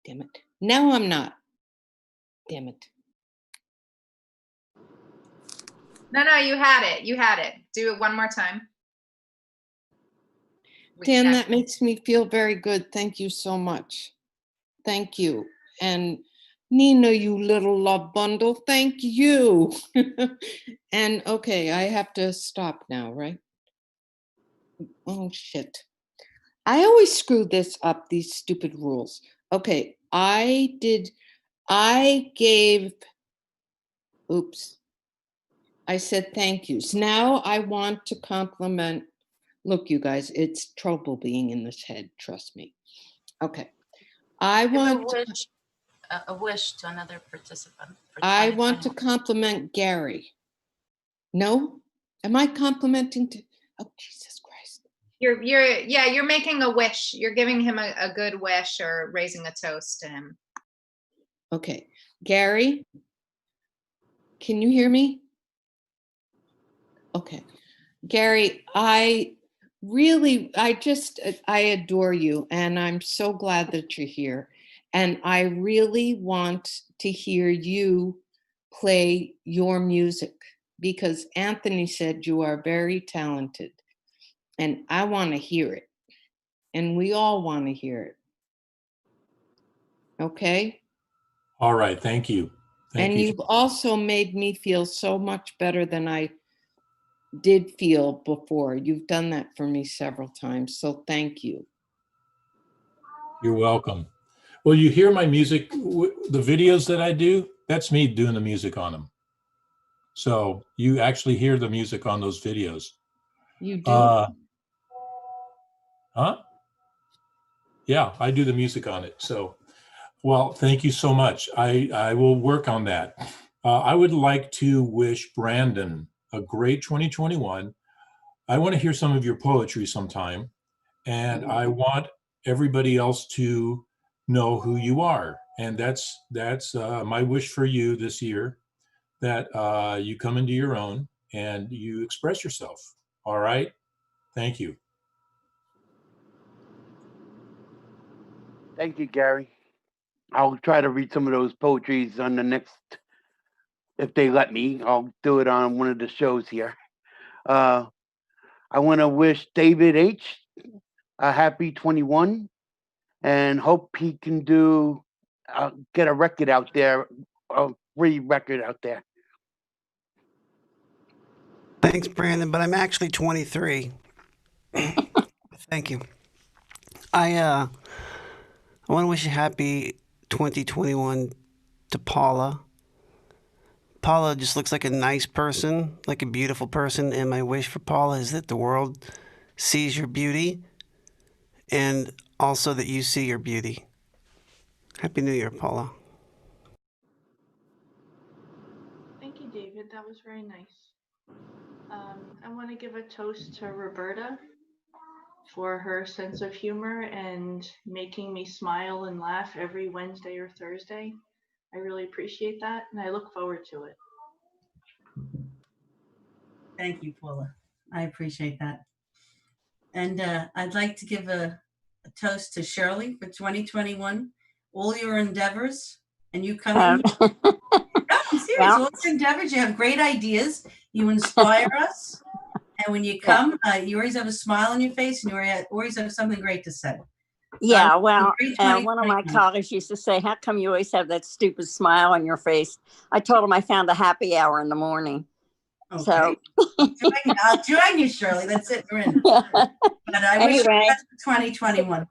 Damn it. No, I'm not. Damn it. No, you had it. You had it. Do it one more time. Dan, that makes me feel very good. Thank you so much. Thank you. And Nina, you little love bundle, thank you. And okay, I have to stop now, right? Oh, shit. I always screw this up, these stupid rules. Okay, oops. I said thank yous. Now I want to compliment. Look, you guys, it's trouble being in this head, trust me. Okay. A wish to another participant. I want to compliment Gary. No? Am I complimenting to? Oh, Jesus Christ. You're making a wish. You're giving him a good wish or raising a toast to him. Okay. Gary, can you hear me? Okay. Gary, I adore you, and I'm so glad that you're here. And I really want to hear you play your music, because Anthony said you are very talented, and I want to hear it. And we all want to hear it. Okay? All right. Thank you. Thank And you. you've also made me feel so much better than I did feel before. You've done that for me several times. So thank you. You're welcome. Well, you hear my music, the videos that I do, that's me doing the music on them. So you actually hear the music on those videos. You do? Huh? Yeah, I do the music on it. So, well, thank you so much. I will work on that. I would like to wish Brandon a great 2021. I want to hear some of your poetry sometime, and I want everybody else to know who you are. And that's my wish for you this year, that you come into your own and you express yourself. All right? Thank you. Thank you, Gary. I'll try to read some of those poetries on the next, if they let me. I'll do it on one of the shows here. I want to wish David H. a happy 21 and hope he can get a record out there, a free record out there. Thanks, Brandon, but I'm actually 23. Thank you. I want to wish a happy 2021 to Paula. Paula just looks like a nice person, like a beautiful person, and my wish for Paula is that the world sees your beauty and also that you see your beauty. Happy New Year, Paula. Thank you, David. That was very nice. I want to give a toast to Roberta for her sense of humor and making me smile and laugh every Wednesday or Thursday. I really appreciate that, and I look forward to it. Thank you, Paula. I appreciate that. And I'd like to give a toast to Shirley for 2021. All your endeavors, and you come in. No, I'm serious. Well- All your endeavors, you have great ideas. You inspire us. And when you come, you always have a smile on your face, and you always have something great to say. Yeah, well, great one of my 2021. colleagues used to say, how come you always have that stupid smile on your face? I told him I found a happy hour in the morning. So, I'll join you, Shirley. That's it. We're in. But I wish you the Anyway. best for 2021.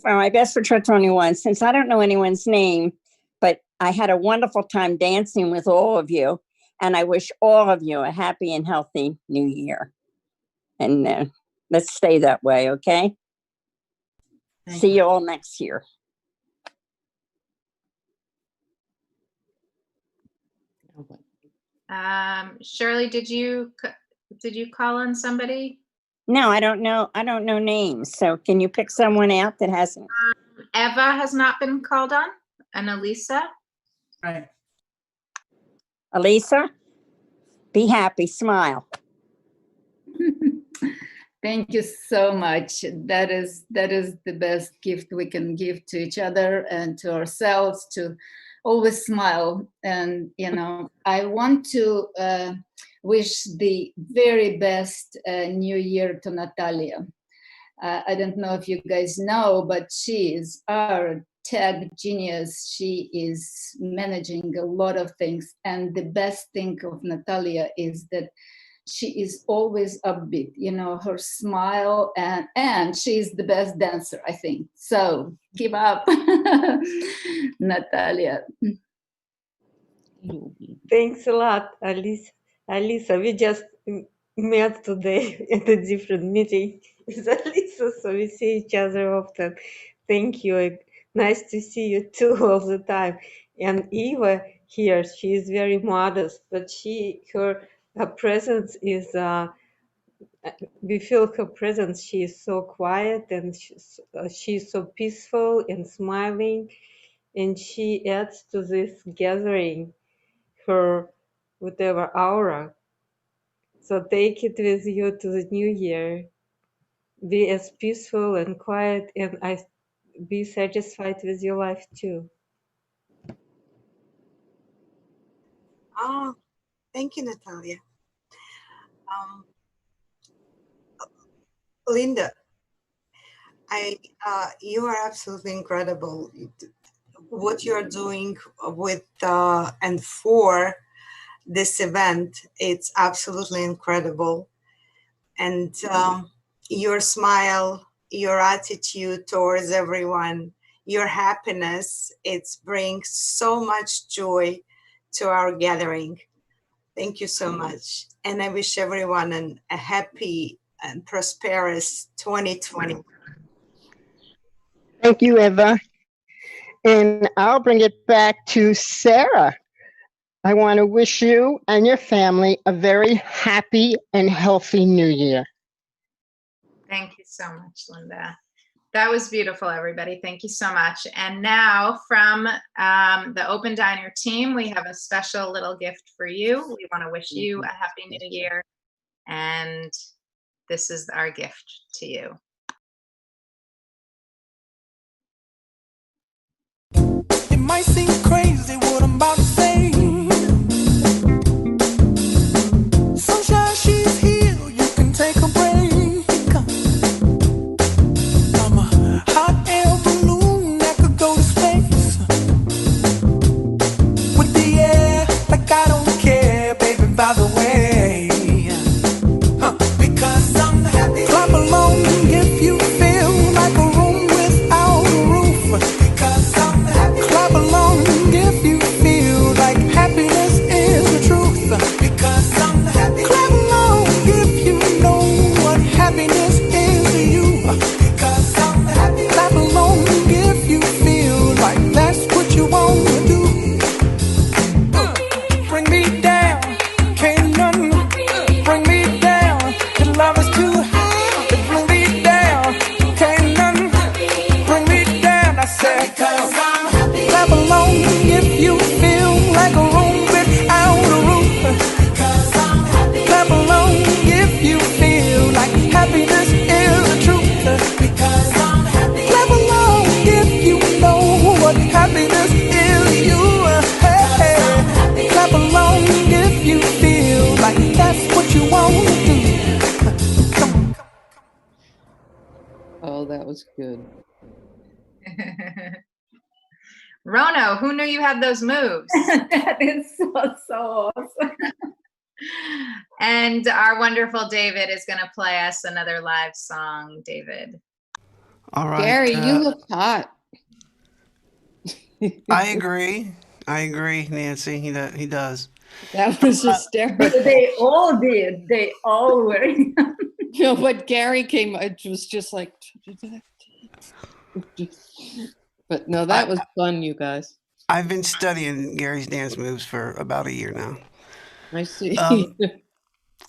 for my best for 2021, since I don't know anyone's name, but I had a wonderful time dancing with all of you. And I wish all of you a happy and healthy new year. And let's stay that way, okay? See you all next year. Shirley, did you call on somebody? No, I don't know. I don't know names. So can you pick someone out that hasn't? Eva has not been called on, and Elisa. Right. Elisa, be happy, smile. Thank you so much. That is the best gift we can give to each other and to ourselves, to always smile. And, I want to wish the very best new year to Natalia. I don't know if you guys know, but she is our tech genius. She is managing a lot of things. And the best thing of Natalia is that she is always upbeat, her smile, and she's the best dancer, I think. So keep up, Natalia. Thanks a lot, Alisa, we just met today at a different meeting with Alisa, so we see each other often. Thank you. Nice to see you too all the time. And Eva here, she is very modest, but her presence is, we feel her presence. She is so quiet and she's so peaceful and smiling, and she adds to this gathering her whatever aura. So take it with you to the new year. Be as peaceful and quiet, and be satisfied with your life too. Oh, thank you, Natalia. Linda, you are absolutely incredible. what you're doing with and for this event. It's absolutely incredible. And your smile, your attitude towards everyone, your happiness, it brings so much joy to our gathering. Thank you so much. And I wish everyone a happy and prosperous 2020. Thank you, Eva. And I'll bring it back to Sarah. I want to wish you and your family a very happy and healthy new year. Thank you so much, Linda. That was beautiful, everybody. Thank you so much. And now from the Open Diner team, we have a special little gift for you. We want to wish you a happy new year. And this is our gift to you. It might seem crazy what I'm about to say. Sunshine, she's here, you can take a break. I'm a hot air balloon that could go to space. With the air, like I don't care, baby, by the way. Because I'm happy. Clap along if you feel like a room without a roof. Because I'm happy. Clap along if you feel like happiness is the truth. Because I'm happy. Clap along if you know what happiness is to you. Because I'm happy. Clap along if you feel like that's what you want to do. Bring me down, can't nothing bring me down. The love is too high to bring me down. Can't nothing bring me down. I said, because I'm happy. Clap along if you feel like a room without a roof. Because I'm happy. Clap along if you feel like happiness is the truth. Because I'm happy. Clap along if you know what happiness is to you. Hey, hey. Clap along if you feel like that's what you want to do. Oh, that was good. Rono, who knew you had those moves? That is so awesome. And our wonderful David is going to play us another live song. David. All right. Gary, you look hot. I agree, Nancy. He does. That was hysterical. They all did. They all were. No, but Gary came, it was just like, but no, that was fun, you guys. I've been studying Gary's dance moves for about a year now. I see.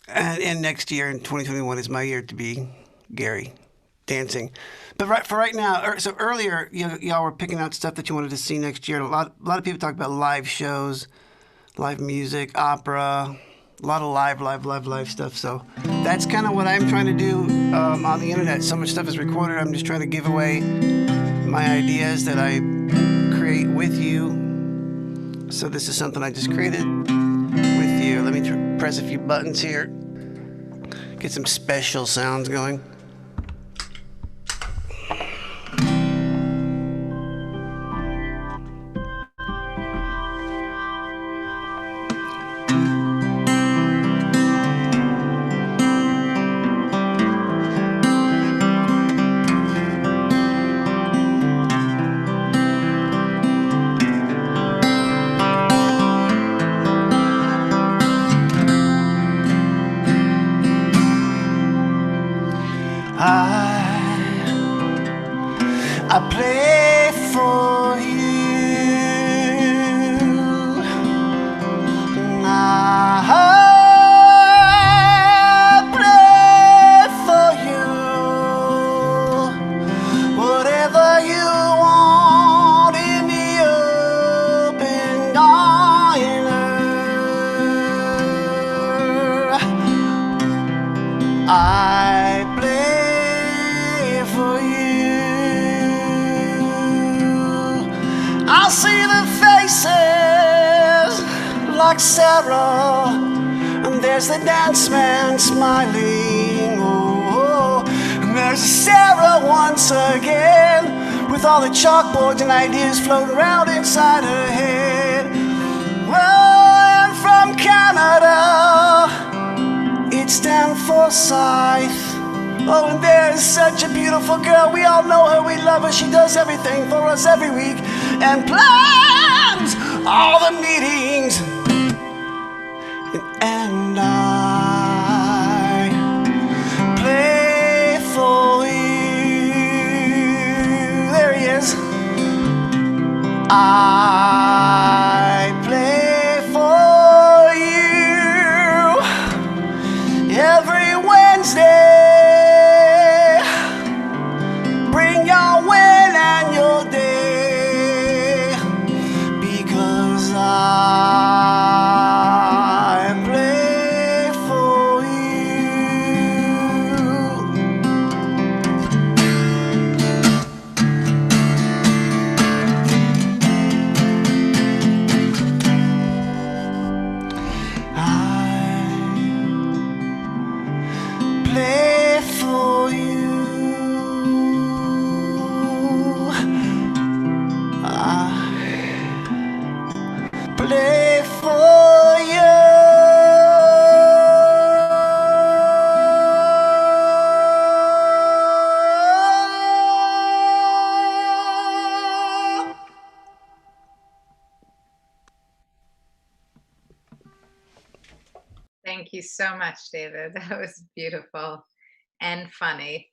And next year in 2021 is my year to be Gary dancing. But for right now, so earlier, y'all were picking out stuff that you wanted to see next year. A lot of people talk about live shows, live music, opera, a lot of live stuff. So that's kind of what I'm trying to do on the internet. So much stuff is recorded. I'm just trying to give away my ideas that I create with you. So this is something I just created with you. Let me press a few buttons here. Get some special sounds going. I play for you. I play for you. Whatever you want in the open diner. I play for you. I see the faces like Sarah, and there's the dance man smiling. Oh, and there's Sarah once again with all the chalkboards and ideas floating around inside her head. Well, and from Canada, it's Dan Forsyth. Oh, and there is such a beautiful girl. We all know her, we love her. She does everything for us every week and plans all the meetings. And I play for you. There he is. I play for you every Wednesday. Bring your win and your day, because I play for play for you. I play for you. Thank you so much, David. That was beautiful and funny.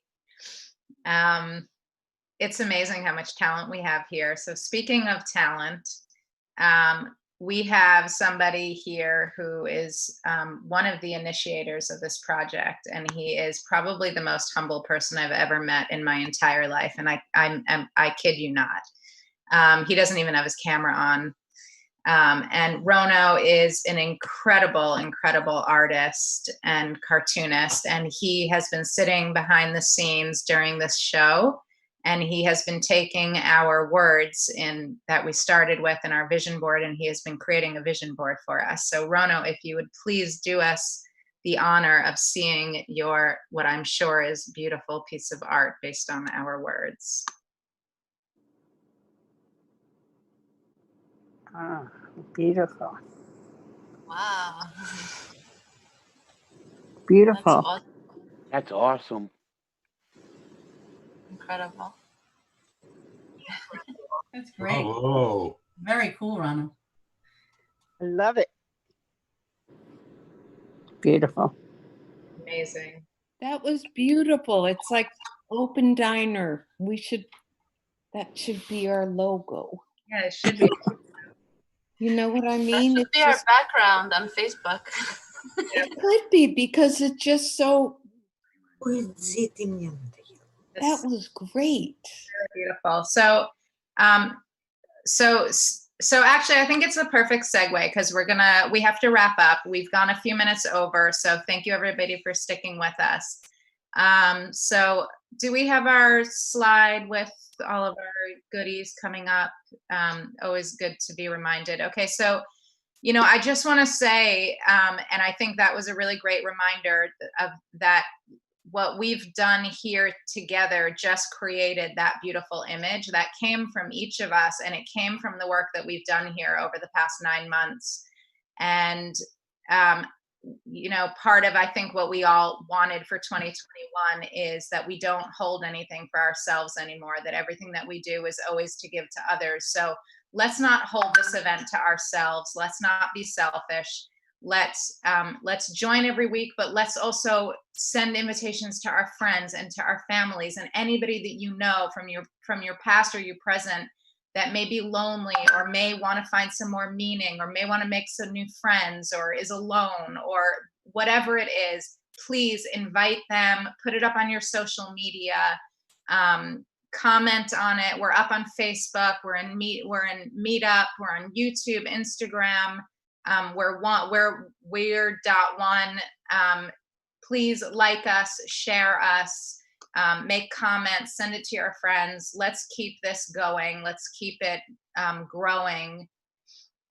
It's amazing how much talent we have here. So speaking of talent, we have somebody here who is one of the initiators of this project, and he is probably the most humble person I've ever met in my entire life. And I kid you not. He doesn't even have his camera on. And Rono is an incredible, incredible artist and cartoonist, and he has been sitting behind the scenes during this show, and he has been taking our words in that we started with in our vision board, and he has been creating a vision board for us. So Rono, if you would please do us the honor of seeing your, what I'm sure is beautiful piece of art based on our words. Ah, beautiful. Wow. Beautiful. That's awesome. Incredible. That's great. Bravo. Very cool, Ronald. I love it. Beautiful. Amazing. That was beautiful. It's like open diner. That should be our logo. Yeah, it should be. You know what I That mean? should be our background on Facebook. It could be, because it's just so. That was great. Beautiful. So, so actually, I think it's a perfect segue, because we have to wrap up. We've gone a few minutes over, so thank you everybody for sticking with us. So do we have our slide with all of our goodies coming up? Always good to be reminded. Okay, so, you know, I just want to say, and I think that was a really great reminder of that. What we've done here together just created that beautiful image that came from each of us, and it came from the work that we've done here over the past 9 months. And, you know, part of, I think, what we all wanted for 2021 is that we don't hold anything for ourselves anymore, that everything that we do is always to give to others. So let's not hold this event to ourselves. Let's not be selfish. Let's join every week, but let's also send invitations to our friends and to our families and anybody that you know from your past or your present that may be lonely or may want to find some more meaning or may want to make some new friends or is alone or whatever it is. Please invite them, put it up on your social media, comment on it. We're up on Facebook, we're in Meetup, we're on YouTube, Instagram. We're Weird.one. Please like us, share us, make comments, send it to your friends. Let's keep this going. Let's keep it growing.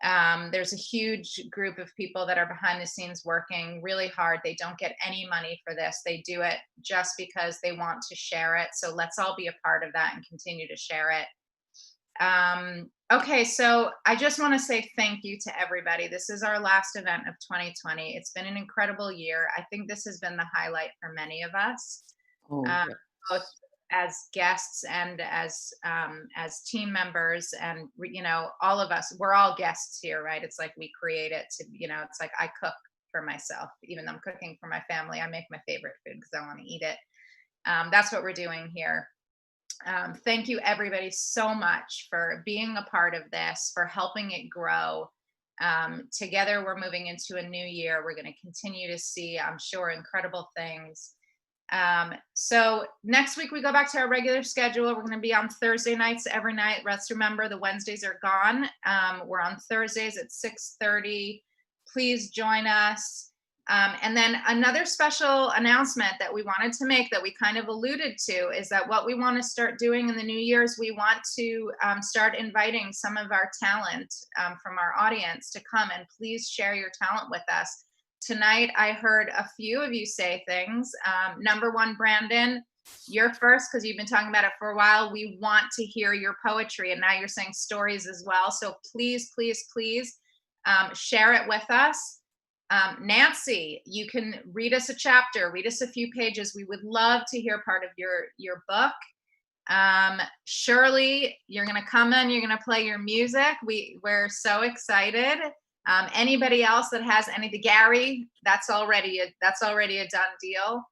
There's a huge group of people that are behind the scenes working really hard. They don't get any money for this. They do it just because they want to share it. So let's all be a part of that and continue to share it. Okay, so I just want to say thank you to everybody. This is our last event of 2020. It's been an incredible year. I think this has been the highlight for many of us, both as guests and as team members, and you know, all of us, we're all guests here, right? It's like we create it to, you know, it's like I cook for myself, even though I'm cooking for my family. I make my favorite food because I want to eat it. That's what we're doing here. Thank you everybody so much for being a part of this, for helping it grow. Together we're moving into a new year. We're going to continue to see, I'm sure, incredible things. So next week we go back to our regular schedule. We're going to be on Thursday nights every night. Let's remember the Wednesdays are gone. We're on Thursdays at 6:30. Please join us. And then another special announcement that we wanted to make that we kind of alluded to is that what we want to start doing in the new year is we want to start inviting some of our talent from our audience to come and please share your talent with us. Tonight, I heard a few of you say things. Number one, Brandon, you're first because you've been talking about it for a while. We want to hear your poetry, and now you're saying stories as well. So please, please, please share it with us. Nancy, you can read us a chapter, read us a few pages. We would love to hear part of your book. Shirley, you're going to come in, you're going to play your music. We're so excited. Anybody else that has anything, Gary, that's already a done deal.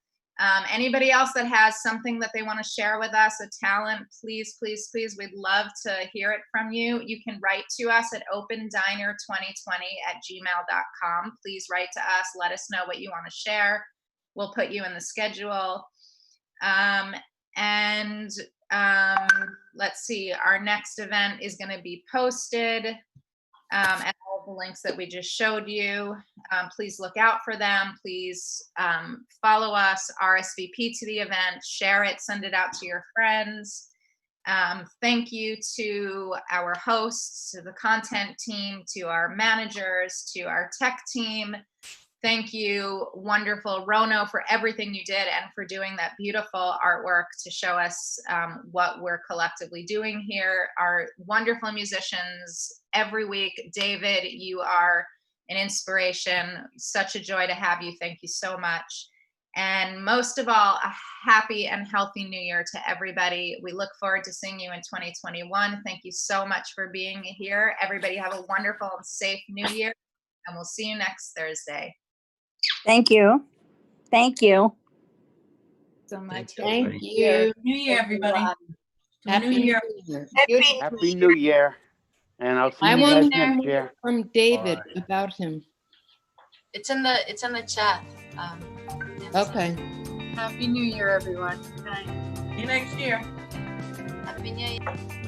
Anybody else that has something that they want to share with us, a talent, please, please, please, we'd love to hear it from you. You can write to us at opendiner2020@gmail.com. Please write to us. Let us know what you want to share. We'll put you in the schedule. Let's see, our next event is going to be posted. And all the links that we just showed you, please look out for them. Please follow us, RSVP to the event, share it, send it out to your friends. Thank you to our hosts, to the content team, to our managers, to our tech team. Thank you, wonderful Rono, for everything you did and for doing that beautiful artwork to show us what we're collectively doing here. Our wonderful musicians every week. David, you are an inspiration. Such a joy to have you. Thank you so much. And most of all, a happy and healthy new year to everybody. We look forward to seeing you in 2021. Thank you so much for being here. Everybody have a wonderful and safe new year, and we'll see you next Thursday. Thank you. Thank you so much. Thank you. New Year, everybody. Happy New Year. Happy New Year. And I'll see I you want guys to next know year. from David about him. It's in the chat. Okay. Happy New Year, everyone. See you next year. Happy New Year.